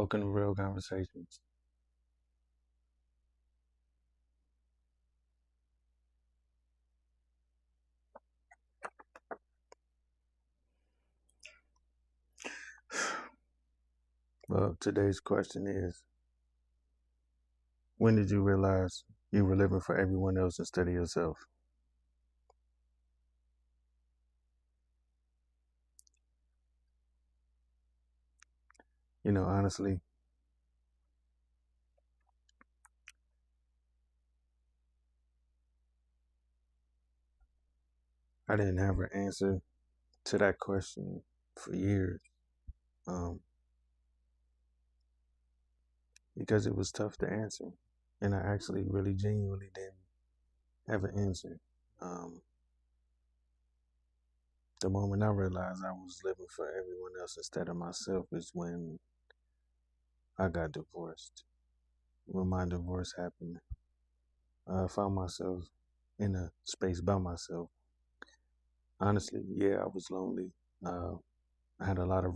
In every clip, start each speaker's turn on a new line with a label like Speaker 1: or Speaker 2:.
Speaker 1: Welcome to Real Conversations. Well, today's question is, when did you realize you were living for everyone else instead of yourself? Honestly, I didn't have an answer to that question for years um, because it was tough to answer. And I actually really genuinely didn't have an answer. Um, the moment I realized I was living for everyone else instead of myself is when I got divorced. When my divorce happened, I found myself in a space by myself. Honestly, yeah, I was lonely. Uh, I had a lot of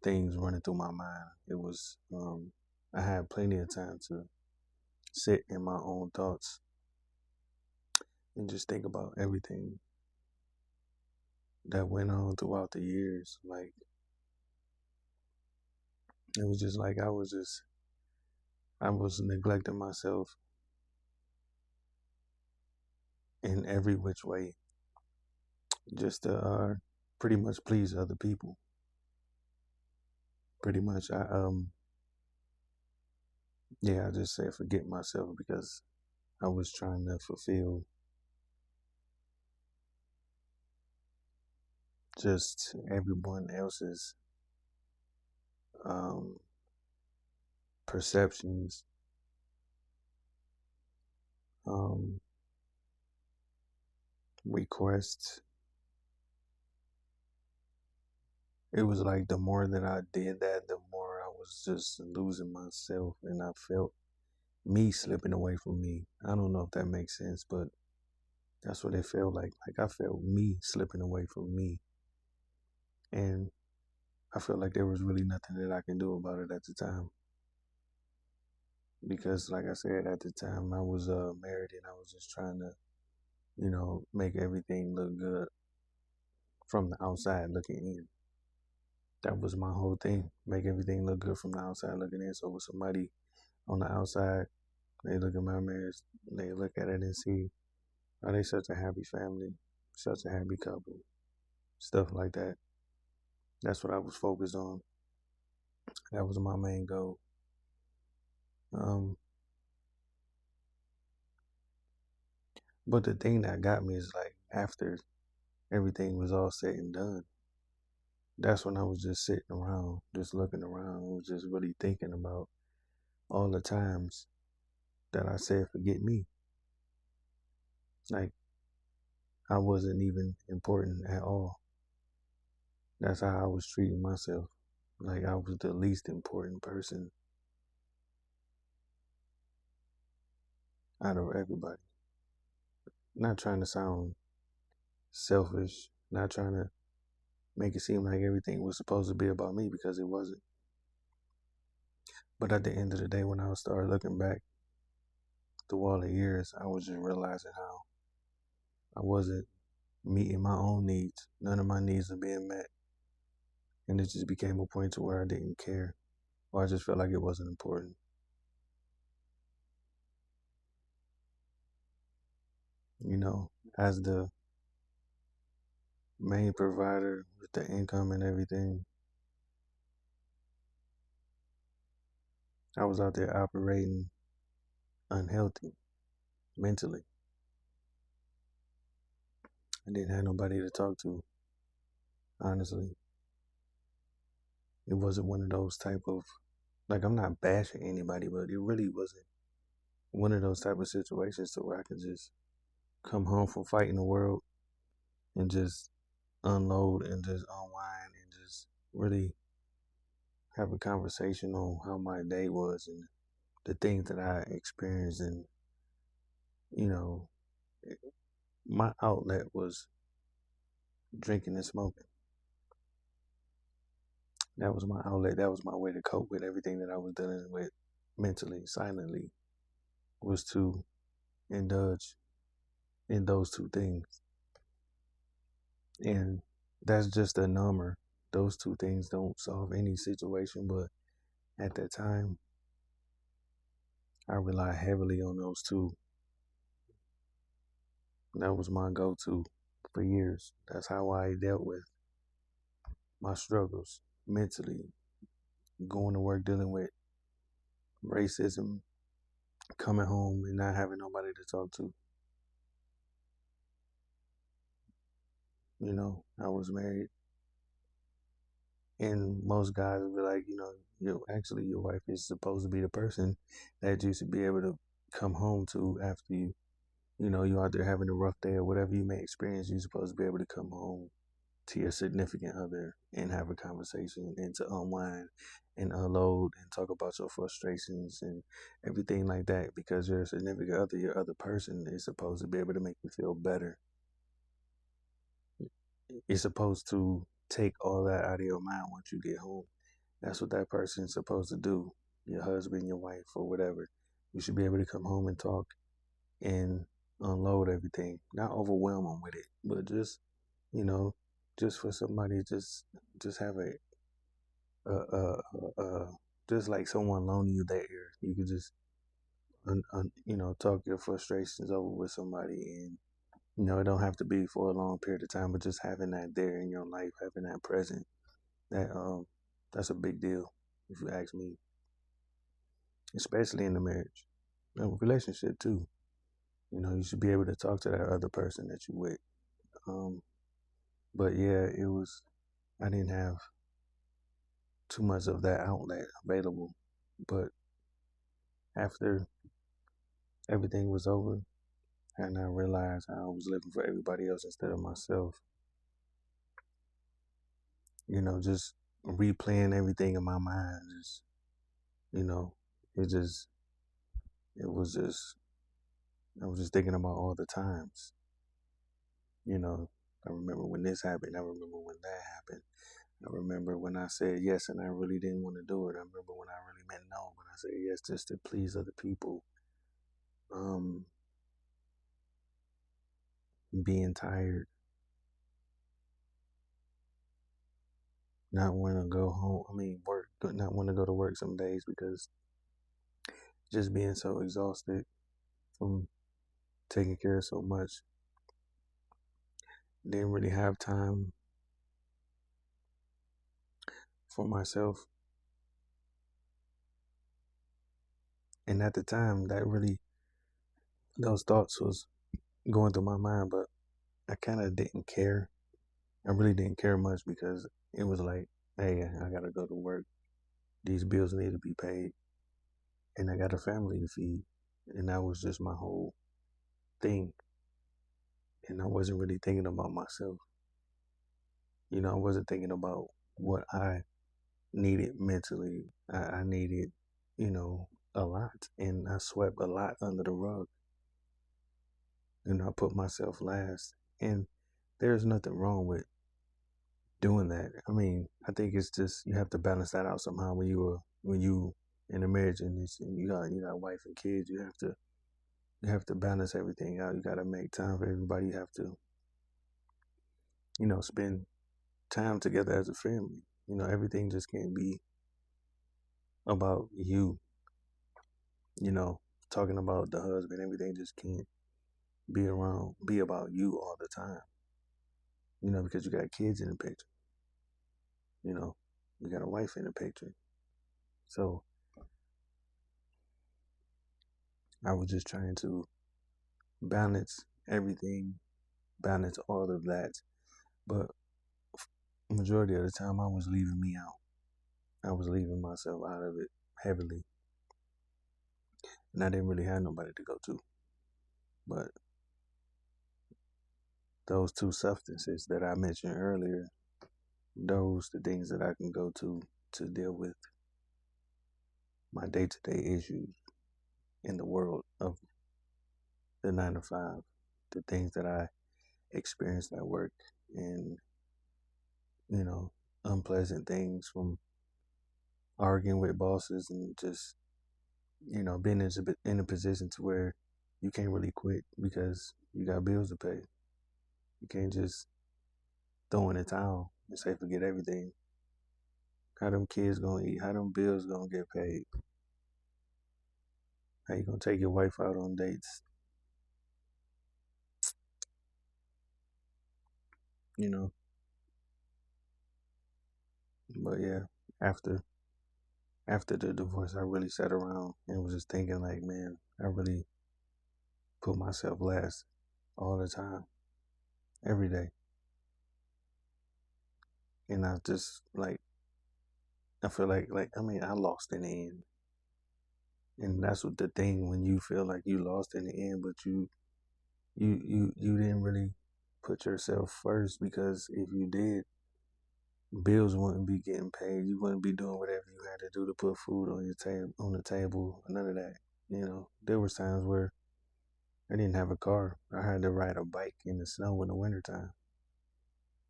Speaker 1: things running through my mind. I had plenty of time to sit in my own thoughts and just think about everything that went on throughout the years. Like, it was just like I was neglecting myself in every which way just to pretty much please other people. Pretty much, I just said forget myself because I was trying to fulfill just everyone else's um, perceptions, um, requests. It was like the more that I did that, the more I was just losing myself, and I felt me slipping away from me. I don't know if that makes sense, but that's what it felt like. Like I felt me slipping away from me, and I felt like there was really nothing that I can do about it at the time. Because, like I said, at the time I was married, and I was just trying to, make everything look good from the outside looking in. That was my whole thing. Make everything look good from the outside looking in. So with somebody on the outside, they look at my marriage, they look at it and see, are they such a happy family, such a happy couple, stuff like that. That's what I was focused on. That was my main goal. Um, but the thing that got me is like after everything was all said and done, that's when I was just sitting around, just looking around, was just really thinking about all the times that I said forget me. Like I wasn't even important at all. That's how I was treating myself. Like I was the least important person out of everybody. Not trying to sound selfish, not trying to make it seem like everything was supposed to be about me because it wasn't. But at the end of the day, when I started looking back through all the years, I was just realizing how I wasn't meeting my own needs. None of my needs were being met. And it just became a point to where I didn't care. Or I just felt like it wasn't important. You know, as the main provider with the income and everything, I was out there operating unhealthy mentally. I didn't have nobody to talk to, honestly. It wasn't one of those type of, like, I'm not bashing anybody, but it really wasn't one of those type of situations to where I could just come home from fighting the world and just unload and just unwind and just really have a conversation on how my day was and the things that I experienced. And, you know, my outlet was drinking and smoking. That was my outlet. That was my way to cope with everything that I was dealing with mentally, silently, was to indulge in those two things. And that's just a number. Those two things don't solve any situation, but at that time, I relied heavily on those two. That was my go to for years. That's how I dealt with my struggles mentally, going to work, dealing with racism, coming home and not having nobody to talk to. I was married, and most guys would be like, actually, your wife is supposed to be the person that you should be able to come home to after you out there having a rough day or whatever you may experience. You're supposed to be able to come home to your significant other and have a conversation and to unwind and unload and talk about your frustrations and everything like that, because your significant other, your other person, is supposed to be able to make you feel better. You're supposed to take all that out of your mind once you get home. That's what that person's supposed to do. Your husband, your wife, or whatever. You should be able to come home and talk and unload everything. Not overwhelm them with it, but you know, just for somebody, just have a, a, a, a just like someone loaning you their ear. You could just, talk your frustrations over with somebody, and it don't have to be for a long period of time, but just having that there in your life, having that present, that that's a big deal, if you ask me, especially in the marriage, relationship too. You should be able to talk to that other person that you with. Um, but yeah, it was. I didn't have too much of that outlet available, but after everything was over, and I realized I was living for everybody else instead of myself. Just replaying everything in my mind. Just you know, it just it was just I was just thinking about all the times. You know, I remember when this happened. I remember when that happened. I remember when I said yes and I really didn't want to do it. I remember when I really meant no. When I said yes just to please other people. Um, Being tired, not wanting to go home. I mean, work, not want to go to work some days because just being so exhausted from taking care of so much. Didn't really have time for myself. And at the time, those thoughts was going through my mind, but I kind of didn't care. I really didn't care much because it was like, hey, I gotta go to work. These bills need to be paid, and I got a family to feed, and that was just my whole thing. And I wasn't really thinking about myself. I wasn't thinking about what I needed mentally. I needed, you know, a lot, and I swept a lot under the rug, and I put myself last. And there's nothing wrong with doing that. I mean, I think it's just you have to balance that out somehow when you in a marriage and you got a wife and kids. You have to balance everything out. You got to make time for everybody. You have to spend time together as a family. Everything just can't be about you. You know, talking about the husband. Everything just can't be about you all the time. Because you got kids in the picture. You know, you got a wife in the picture. So I was just trying to balance everything, balance all of that. But majority of the time, I was leaving me out. I was leaving myself out of it heavily, and I didn't really have nobody to go to. But those two substances that I mentioned earlier, those the things that I can go to deal with my day-to-day issues in the world of the 9 to 5, the things that I experienced at work, and you know unpleasant things from arguing with bosses and just, being in a position to where you can't really quit because you got bills to pay. You can't just throw in the towel and say forget everything. How them kids gonna eat? How them bills gonna get paid? How you gonna take your wife out on dates? You know. But yeah, after after the divorce, I really sat around and was just thinking like, man, I really put myself last all the time, every day, and I just like I feel like I mean I lost in the end, and that's what the thing when you feel like you lost in the end, but you didn't really put yourself first because if you did, bills wouldn't be getting paid. You wouldn't be doing whatever you had to do to put food on your table, on the table. None of that. There was times where I didn't have a car. I had to ride a bike in the snow in the wintertime.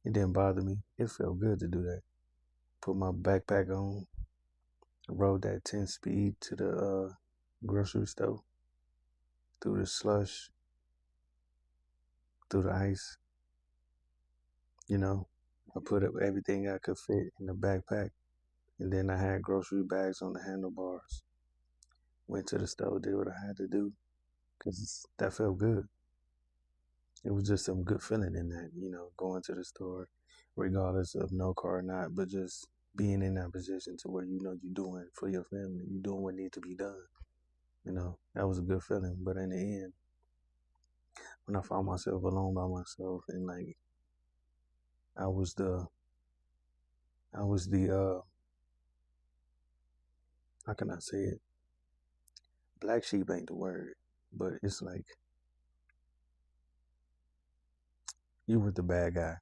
Speaker 1: It didn't bother me. It felt good to do that. Put my backpack on, rode that 10 speed to the grocery store, through the slush, through the ice. You know, I put up everything I could fit in the backpack. And then I had grocery bags on the handlebars. Went to the store, did what I had to do because that felt good. It was just some good feeling in that, going to the store, regardless of no car or not, but just being in that position to where you're doing for your family, you're doing what needs to be done. That was a good feeling. But in the end, when I found myself alone by myself and like I was the, I was the, how can I say it? Black sheep ain't the word, but it's like you were the bad guy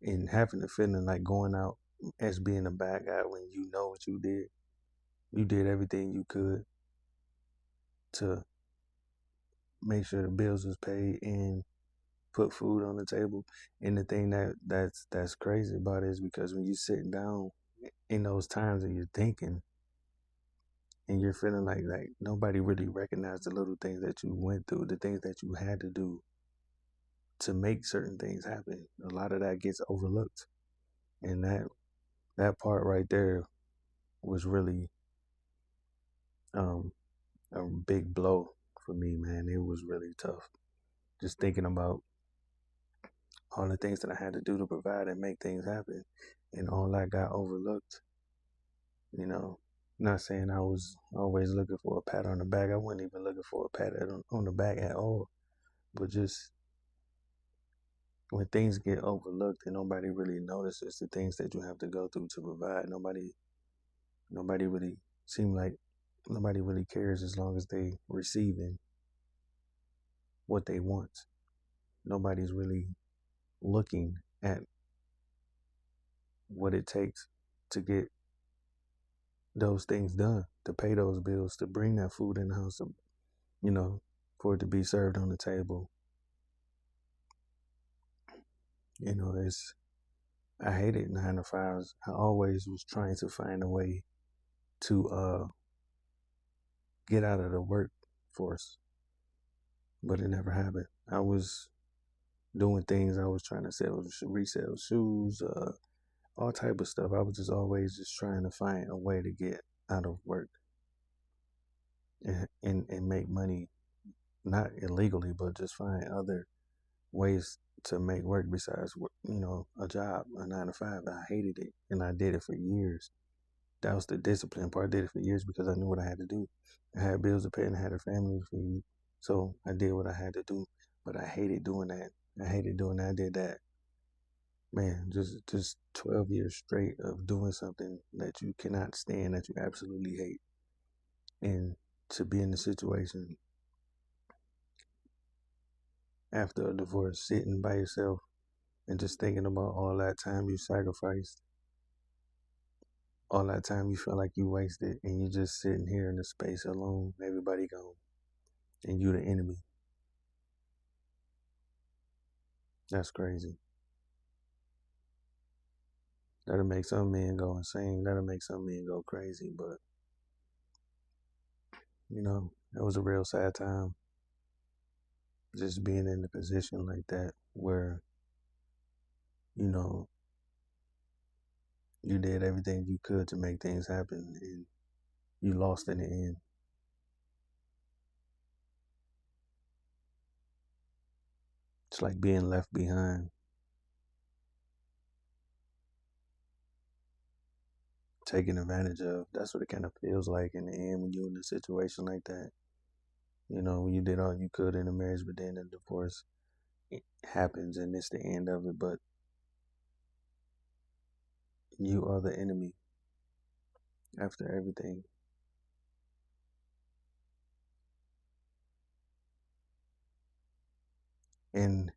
Speaker 1: and having the feeling like going out as being a bad guy when you know what you did. You did everything you could to make sure the bills was paid and put food on the table. And the thing that's crazy about it is because when you're sitting down in those times and you're thinking and you're feeling like nobody really recognized the little things that you went through, the things that you had to do to make certain things happen. A lot of that gets overlooked. And that part right there was really um a big blow for me, man. It was really tough. Just thinking about all the things that I had to do to provide and make things happen. And all that got overlooked, you know. Not saying I was always looking for a pat on the back. I wasn't even looking for a pat on the back at all. But just when things get overlooked and nobody really notices the things that you have to go through to provide, nobody really seem like nobody really cares as long as they receiving what they want. Nobody's really looking at what it takes to get those things done, to pay those bills, to bring that food in the house, you know, for it to be served on the table. It's I hated 9 to 5s. I always was trying to find a way to get out of the workforce, but it never happened. I was doing things. I was trying to resell shoes, all type of stuff. I was just always just trying to find a way to get out of work and make money, not illegally, but just find other ways to make work besides a job, a 9 to 5. I hated it, and I did it for years. That was the discipline part. I did it for years because I knew what I had to do. I had bills to pay and I had a family to feed, so I did what I had to do. But I hated doing that. I hated doing that. I did that, man. Just 12 years straight of doing something that you cannot stand, that you absolutely hate, and to be in the situation after a divorce, sitting by yourself and just thinking about all that time you sacrificed, all that time you feel like you wasted, and you just sitting here in the space alone, everybody gone, and you the enemy. That's crazy. That'll make some men go insane. That'll make some men go crazy. But, it was a real sad time just being in a position like that where, you know, you did everything you could to make things happen and you lost in the end. It's like being left behind, taken advantage of. That's what it kind of feels like in the end when you're in a situation like that. When you did all you could in a marriage, but then the divorce happens and it's the end of it. But you are the enemy after everything. And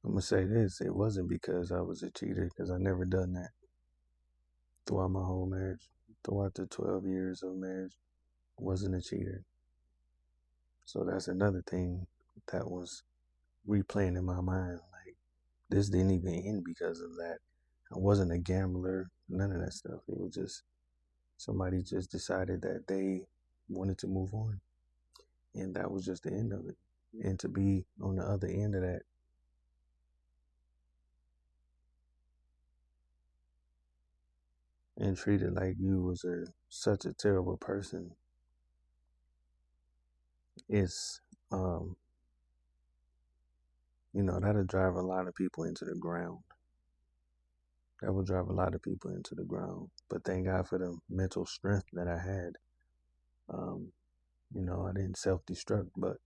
Speaker 1: I'm going to say this, it wasn't because I was a cheater, because I never done that throughout my whole marriage. Throughout the 12 years of marriage, I wasn't a cheater. So that's another thing that was replaying in my mind. Like, this didn't even end because of that. I wasn't a gambler, none of that stuff. It was just somebody just decided that they wanted to move on. And that was just the end of it. And to be on the other end of that, and treated like you was such a terrible person, it's that'll drive a lot of people into the ground. That will drive a lot of people into the ground. But thank God for the mental strength that I had. I didn't self-destruct, but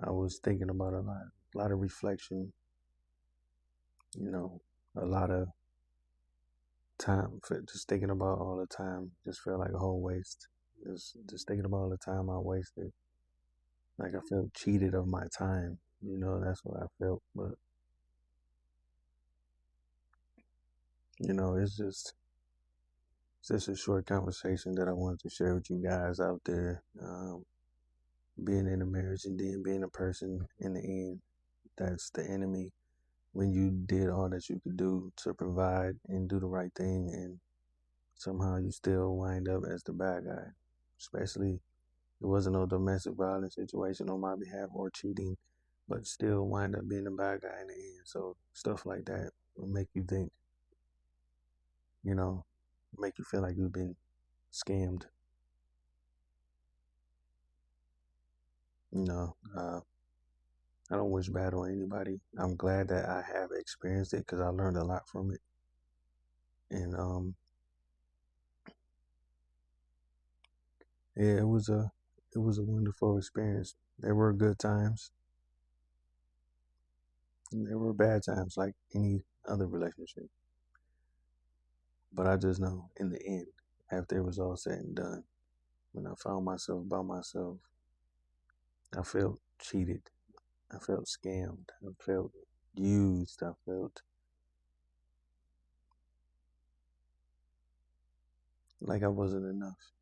Speaker 1: I was thinking about a lot of reflection, a lot of time for just thinking about all the time just felt like a whole waste. Just thinking about all the time I wasted. Like I felt cheated of my time. That's what I felt. But it's just a short conversation that I wanted to share with you guys out there. Being in a marriage and then being a person in the end that's the enemy when you did all that you could do to provide and do the right thing, and somehow you still wind up as the bad guy. Especially, it wasn't no domestic violence situation on my behalf or cheating, but still wind up being the bad guy in the end. So stuff like that will make you think, you know, make you feel like you've been scammed. You know, uh, I don't wish bad on anybody. I'm glad that I have experienced it because I learned a lot from it. And yeah, it was a wonderful experience. There were good times, and there were bad times, like any other relationship. But I just know in the end, after it was all said and done, when I found myself by myself, I felt cheated. I felt scammed. I felt used. I felt like I wasn't enough.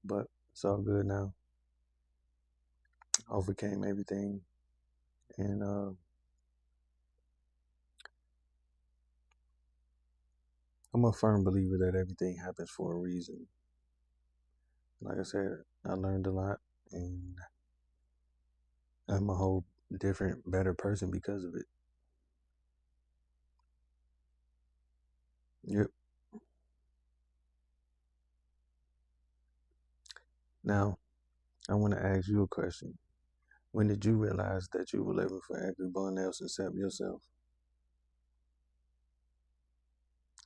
Speaker 1: But it's all good now. I overcame everything. And I'm a firm believer that everything happens for a reason. Like I said, I learned a lot and I'm a whole different, better person because of it. Yep. Now, I want to ask you a question. When did you realize that you were living for everyone else except yourself?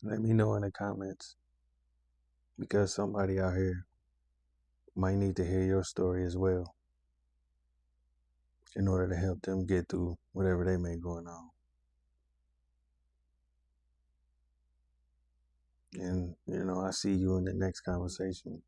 Speaker 1: Let me know in the comments because somebody out here might need to hear your story as well in order to help them get through whatever they may going on. And, I see you in the next conversation.